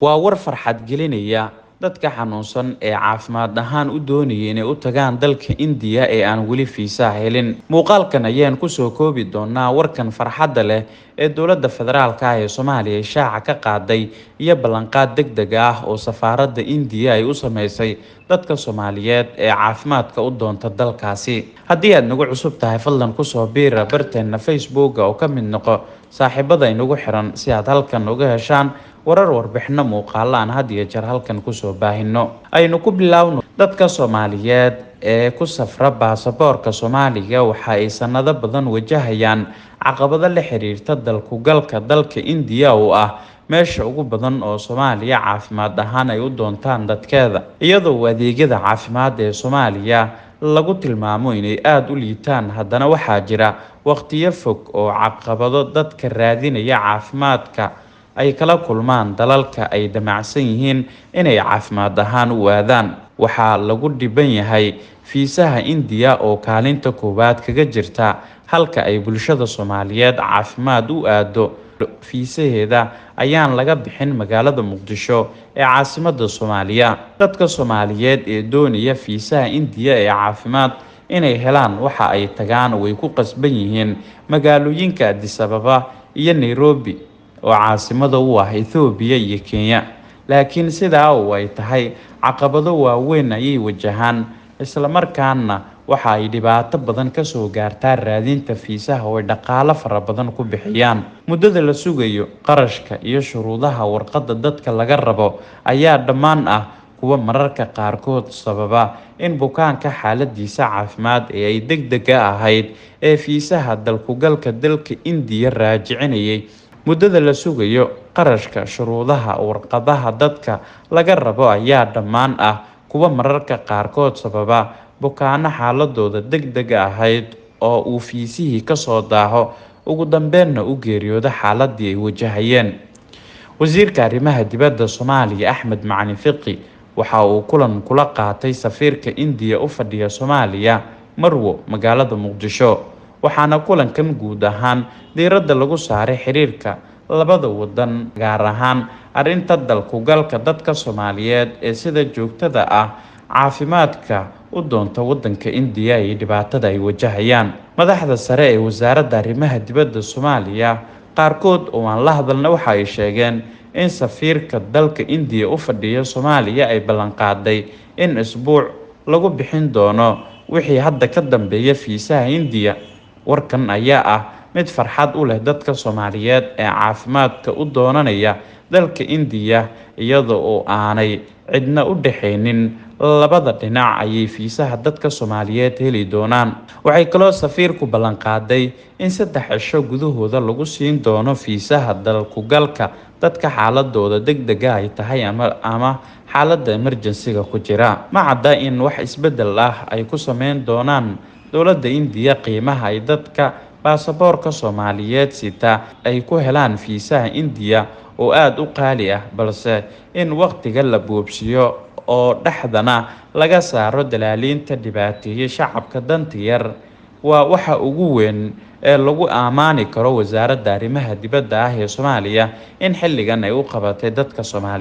Waa war farxad gelinaya dadka xanuunsan ee caafimaad ahaan u doonaya inay u tagaan dalka India ee aan weli fiisa helin. Muuqaalkan ayaan ku soo koobi doonaa warkan farxadda leh ee dowladda federaalka ah ee Soomaaliya shaaca ka qaaday iyo ballanqaad degdeg ah oo safaaradda India ay u sameysay dadka Soomaaliyeed ee caafimaadka u doonta dalkaasi. Haddii aad nagu cusub tahay, fadlan ku soo biira barteena Facebook oo ka mid noqo saaxiibada inagu xiran si aad halkan uga heshaan warar warbixino muuqaal aan had iyo jeer halkan ku soo baahino. Aynu ku bilaawno. Dadka Soomaaliyeed ee ku safra baasaboorka Soomaaliga waxa ay sanado badan wajahayaan caqabado la xiriirta dalku-galka dalka India oo ah meesha ugu badan oo Soomaaliya caafimaad ahaan ay u doontaan dadkeeda, iyadoo adeegyada caafimaad ee Soomaaliya lagu tilmaamo inay aad u liitaan. Haddana waxaa jira waqtiyo fog oo caqabado dadka raadinaya caafimaadka ay kala kulmaan dalalka ay damacsan yihiin inay caafimaad ahaan u aadaan. Waxaa lagu dhiban yahay fiisaha India oo kaalinta koowaad kaga jirta halka ay bulshada Soomaaliyeed caafimaad u aado. Fiisaheeda ayaan laga bixin magaalada Muqdisho ee caasimadda Soomaaliya. Dadka Soomaaliyeed ee doonaya fiisaha India ee caafimaad inay helaan waxa ay tagaan oo ay ku qasban yihiin magaalooyinka Addis Ababa iyo Nairobi oo caasimada u ah Itoobiya iyo Kenya. Laakiin sidaa oo ay tahay, caqabado waaweyn ayay wajahaan, isla markaana waxa ay dhibaato badan ka soo gaartaa raadinta fiisaha oo ay dhaqaale fara badan ku bixiyaan. Muddada la sugayo, qarashka iyo shuruudaha warqadda dadka laga rabo ayaa dhammaan ah kuwa mararka qaarkood sababa in bukaanka xaaladiisa caafimaad ee ay degdega ahayd ee fiisaha dalku-galka dalka India raajicinayay. Muddada la sugayo, qarashka, shuruudaha warqadaha dadka laga rabo ayaa dhammaan ah kuwa mararka qaarkood sababa bukaanno xaaladooda degdega ahayd oo uu fiisihii ka soo daaho, ugu dambeynna u geeriyooda xaaladii ay wajahayeen. Wasiirka Arrimaha Dibadda Soomaaliya Axmed Macalin Fiqi waxa uu kulan kula qaatay safiirka India u fadhiya Soomaaliya Marwo magaalada Muqdisho, waxaana kulankan guud ahaan diiradda lagu saaray xiriirka labada wadan, gaar ahaan arrinta dalku-galka dadka Soomaaliyeed ee sida joogtada ah caafimaadka u doonta wadanka India iyo dhibaatada ay wajahayaan. Madaxda sare ee wasaaradda arrimaha dibadda Soomaaliya qaarkood oo aan la hadalna waxa ay sheegeen in safiirka dalka India u fadhiya Soomaaliya ay ballan qaaday in isbuuc lagu bixin doono wixii hadda ka dambeeya fiisaha India. Warkan ayaa ah mid farxad u leh dadka Soomaaliyeed ee caafimaadka u doonanaya dalka India, iyada oo aanay cidna u dhaxaynin labada dhinac ayay fiisaha dadka Soomaaliyeed heli doonaan. Waxay kaloo safiirku ballan qaaday in 3 cisho gudahooda lagu siin doono fiisaha dalku-galka dadka xaaladooda degdega ay tahay ama xaaladda emergency-ga ku jira. Ma cadda in wax isbedel ah ay ku sameyn doonaan dowladda India qiimaha ay dadka baasaboorka Soomaaliyeed sita ay ku helaan fiisaha India oo aad u qaali ah, balse in waqtiga la boobsiyo oo dhaxdana laga saaro dalaaliinta dhibaateeyay shacabka danta yar waa waxa ugu weyn ee lagu amaani karo wasaaradda arrimaha dibadda ah ee Soomaaliya in xilligan ay u qabatay dadka Soomaaliyeed.